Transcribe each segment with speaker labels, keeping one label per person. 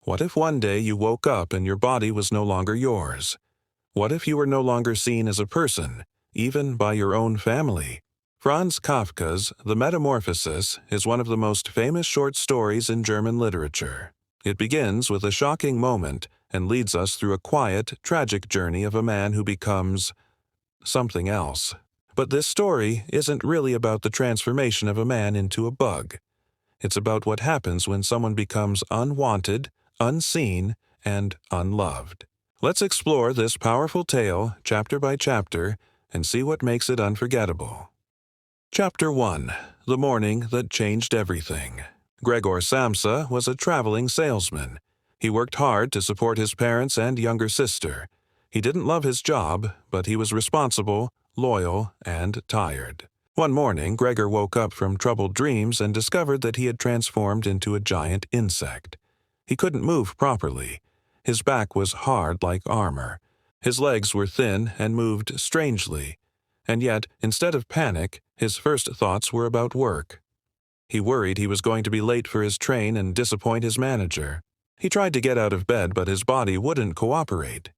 Speaker 1: What if one day you woke up and your body was no longer yours? What if you were no longer seen as a person, even by your own family? Franz Kafka's The Metamorphosis is one of the most famous short stories in German literature. It begins with a shocking moment and leads us through a quiet, tragic journey of a man who becomes something else. But this story isn't really about the transformation of a man into a bug. It's about what happens when someone becomes unwanted, unseen, and unloved. Let's explore this powerful tale chapter by chapter and see what makes it unforgettable. Chapter 1. The Morning That Changed Everything. Gregor Samsa was a traveling salesman. He worked hard to support his parents and younger sister. He didn't love his job, but he was responsible, loyal, and tired. One morning, Gregor woke up from troubled dreams and discovered that he had transformed into a giant insect. He couldn't move properly. His back was hard like armor. His legs were thin and moved strangely. And yet, instead of panic, his first thoughts were about work. He worried he was going to be late for his train and disappoint his manager. He tried to get out of bed, but his body wouldn't cooperate.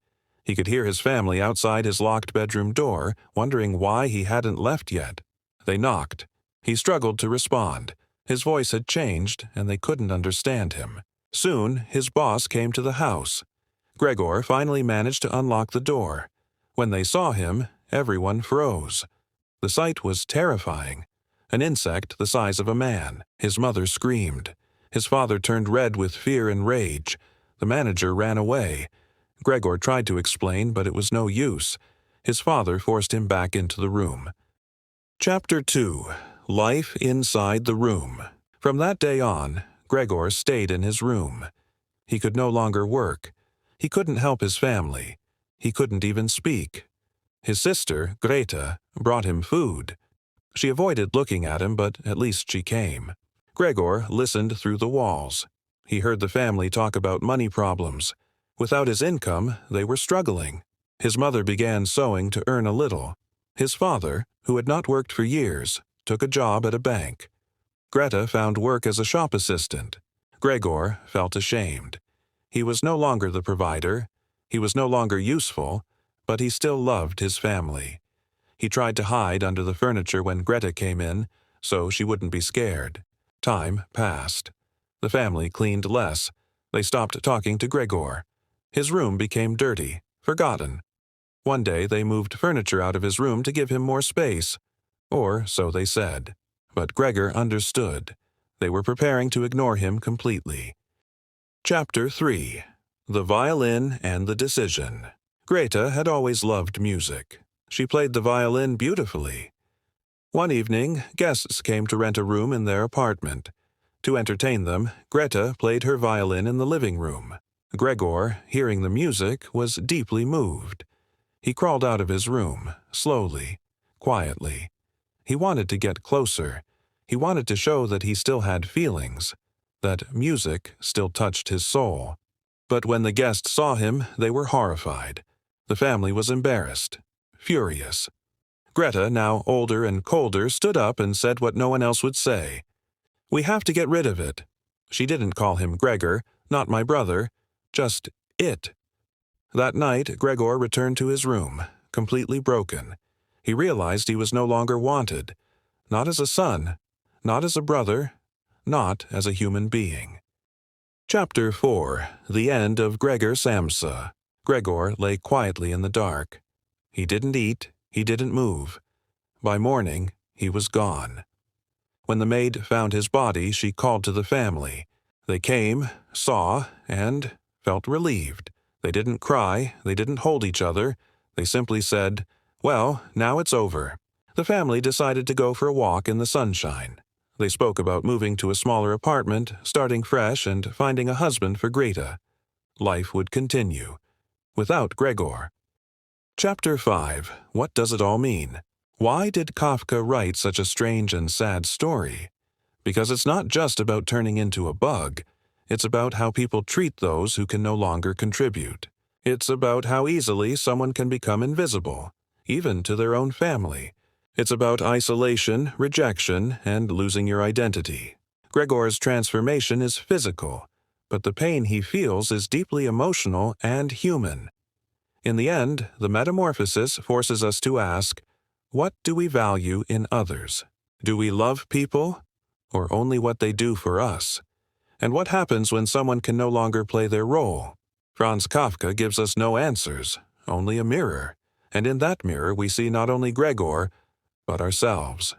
Speaker 1: He could hear his family outside his locked bedroom door, wondering why he hadn't left yet. They knocked. He struggled to respond. His voice had changed, and they couldn't understand him. Soon, his boss came to the house. Gregor finally managed to unlock the door. When they saw him, everyone froze. The sight was terrifying. An insect the size of a man. His mother screamed. His father turned red with fear and rage. The manager ran away. Gregor tried to explain, but it was no use. His father forced him back into the room. Chapter 2. Life Inside the Room. From that day on, Gregor stayed in his room. He could no longer work. He couldn't help his family. He couldn't even speak. His sister, Greta, brought him food. She avoided looking at him, but at least she came. Gregor listened through the walls. He heard the family talk about money problems. Without his income, they were struggling. His mother began sewing to earn a little. His father, who had not worked for years, took a job at a bank. Greta found work as a shop assistant. Gregor felt ashamed. He was no longer the provider. He was no longer useful, but he still loved his family. He tried to hide under the furniture when Greta came in, so she wouldn't be scared. Time passed. The family cleaned less. They stopped talking to Gregor. His room became dirty, forgotten. One day they moved furniture out of his room to give him more space. Or so they said. But Gregor understood. They were preparing to ignore him completely. Chapter 3. The Violin and the Decision. Greta had always loved music. She played the violin beautifully. One evening, guests came to rent a room in their apartment. To entertain them, Greta played her violin in the living room. Gregor, hearing the music, was deeply moved. He crawled out of his room, slowly, quietly. He wanted to get closer. He wanted to show that he still had feelings, that music still touched his soul. But when the guests saw him, they were horrified. The family was embarrassed, furious. Greta, now older and colder, stood up and said what no one else would say. "We have to get rid of it." She didn't call him Gregor, not my brother, just it. That night, Gregor returned to his room, completely broken. He realized he was no longer wanted, not as a son, not as a brother, not as a human being. Chapter 4. The End of Gregor Samsa. Gregor lay quietly in the dark. He didn't eat, he didn't move. By morning, he was gone. When the maid found his body, she called to the family. They came, saw, and felt relieved. They didn't cry, they didn't hold each other. They simply said, "Well, now it's over." The family decided to go for a walk in the sunshine. They spoke about moving to a smaller apartment, starting fresh, and finding a husband for Greta. Life would continue, without Gregor. Chapter 5. What does it all mean? Why did Kafka write such a strange and sad story? Because it's not just about turning into a bug. It's about how people treat those who can no longer contribute. It's about how easily someone can become invisible, even to their own family. It's about isolation, rejection, and losing your identity. Gregor's transformation is physical, but the pain he feels is deeply emotional and human. In the end, the metamorphosis forces us to ask, what do we value in others? Do we love people, or only what they do for us? And what happens when someone can no longer play their role? Franz Kafka gives us no answers, only a mirror, and in that mirror we see not only Gregor, but ourselves.